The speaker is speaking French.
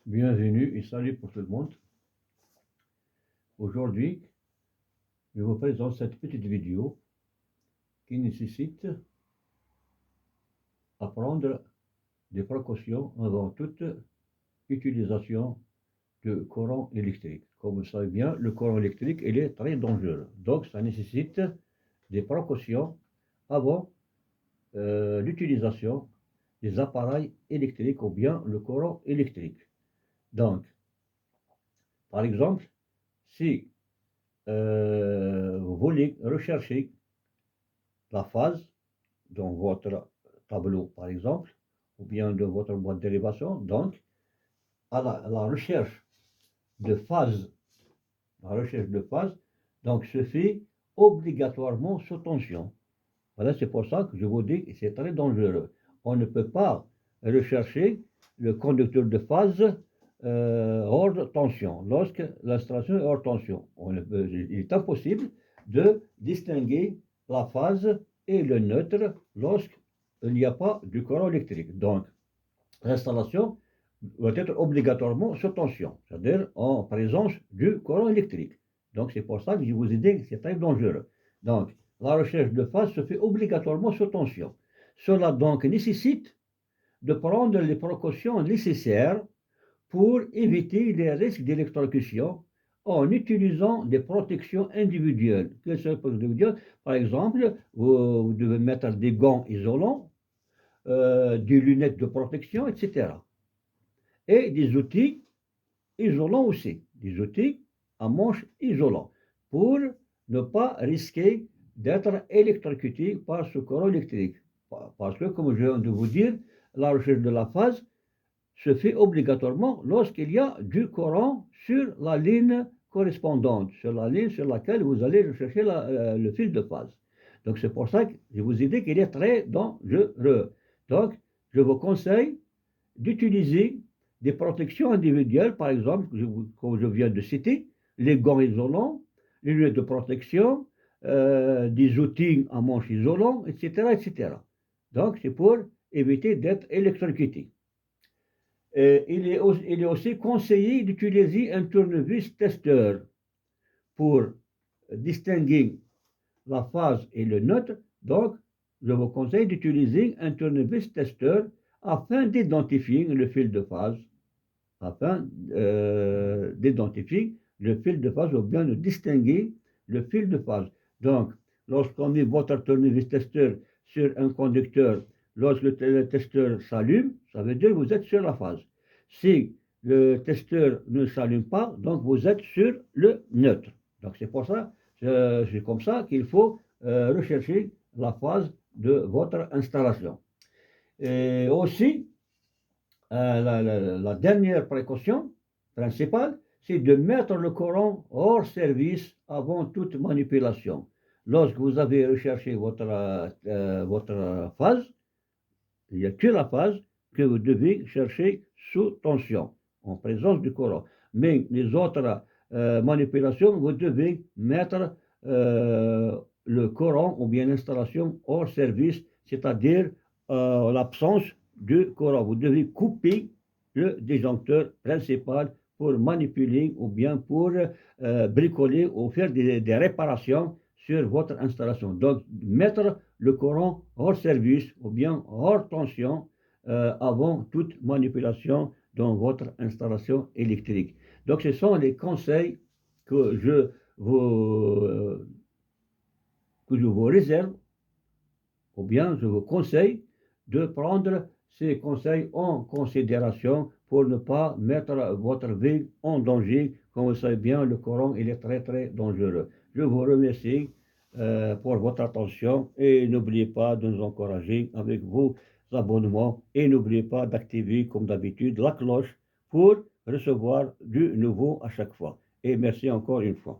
Bienvenue et salut pour tout le monde. Aujourd'hui, je vous présente cette petite vidéo qui nécessite à prendre des précautions avant toute utilisation de courant électrique. Comme vous savez bien, le courant électrique il est très dangereux. Donc, ça nécessite des précautions avant l'utilisation des appareils électriques ou bien le courant électrique. Donc, par exemple, si vous voulez rechercher la phase dans votre tableau, par exemple, ou bien de votre boîte d'élévation, donc, à la recherche de phase, donc, se fait obligatoirement sous tension. Voilà, c'est pour ça que je vous dis que c'est très dangereux. On ne peut pas rechercher le conducteur de phase hors de tension, lorsque l'installation est hors tension. Il est impossible de distinguer la phase et le neutre lorsqu'il n'y a pas du courant électrique. Donc, l'installation doit être obligatoirement sous tension, c'est-à-dire en présence du courant électrique. Donc, c'est pour ça que je vous ai dit que c'est très dangereux. Donc, la recherche de phase se fait obligatoirement sous tension. Cela donc nécessite de prendre les précautions nécessaires pour éviter les risques d'électrocution en utilisant des protections individuelles. Quelles sont les protections individuelles? Par exemple, vous devez mettre des gants isolants, des lunettes de protection, etc. Et des outils isolants aussi, des outils à manches isolants, pour ne pas risquer d'être électrocuté par ce courant électrique. Parce que, comme je viens de vous dire, la recherche de la phase se fait obligatoirement lorsqu'il y a du courant sur la ligne correspondante, sur la ligne sur laquelle vous allez rechercher le fil de phase. Donc c'est pour ça que je vous ai dit qu'il est très dangereux. Donc je vous conseille d'utiliser des protections individuelles, par exemple, comme je viens de citer, les gants isolants, les lunettes de protection, des outils à manches isolants, etc., etc. Donc c'est pour éviter d'être électrocuté. Il est aussi conseillé d'utiliser un tournevis testeur pour distinguer la phase et le neutre. Donc, je vous conseille d'utiliser un tournevis testeur afin d'identifier le fil de phase, ou bien de distinguer le fil de phase. Donc, lorsqu'on met votre tournevis testeur sur un conducteur, lorsque le testeur s'allume, ça veut dire que vous êtes sur la phase. Si le testeur ne s'allume pas, donc vous êtes sur le neutre. Donc c'est pour ça, c'est comme ça qu'il faut rechercher la phase de votre installation. Et aussi, la dernière précaution principale, c'est de mettre le courant hors service avant toute manipulation. Lorsque vous avez recherché votre phase, il n'y a que la phase que vous devez chercher sous tension, en présence du courant. Mais les autres manipulations, vous devez mettre le courant ou bien l'installation hors service, c'est-à-dire l'absence du courant. Vous devez couper le disjoncteur principal pour manipuler ou bien pour bricoler ou faire des réparations sur votre installation. Donc, mettre le courant hors service ou bien hors tension avant toute manipulation dans votre installation électrique. Donc, ce sont les conseils que je vous réserve, ou bien je vous conseille de prendre ces conseils en considération pour ne pas mettre votre vie en danger. Comme vous savez bien, le courant il est très très dangereux. Je vous remercie pour votre attention et n'oubliez pas de nous encourager avec vos abonnements et n'oubliez pas d'activer comme d'habitude la cloche pour recevoir du nouveau à chaque fois. Et merci encore une fois.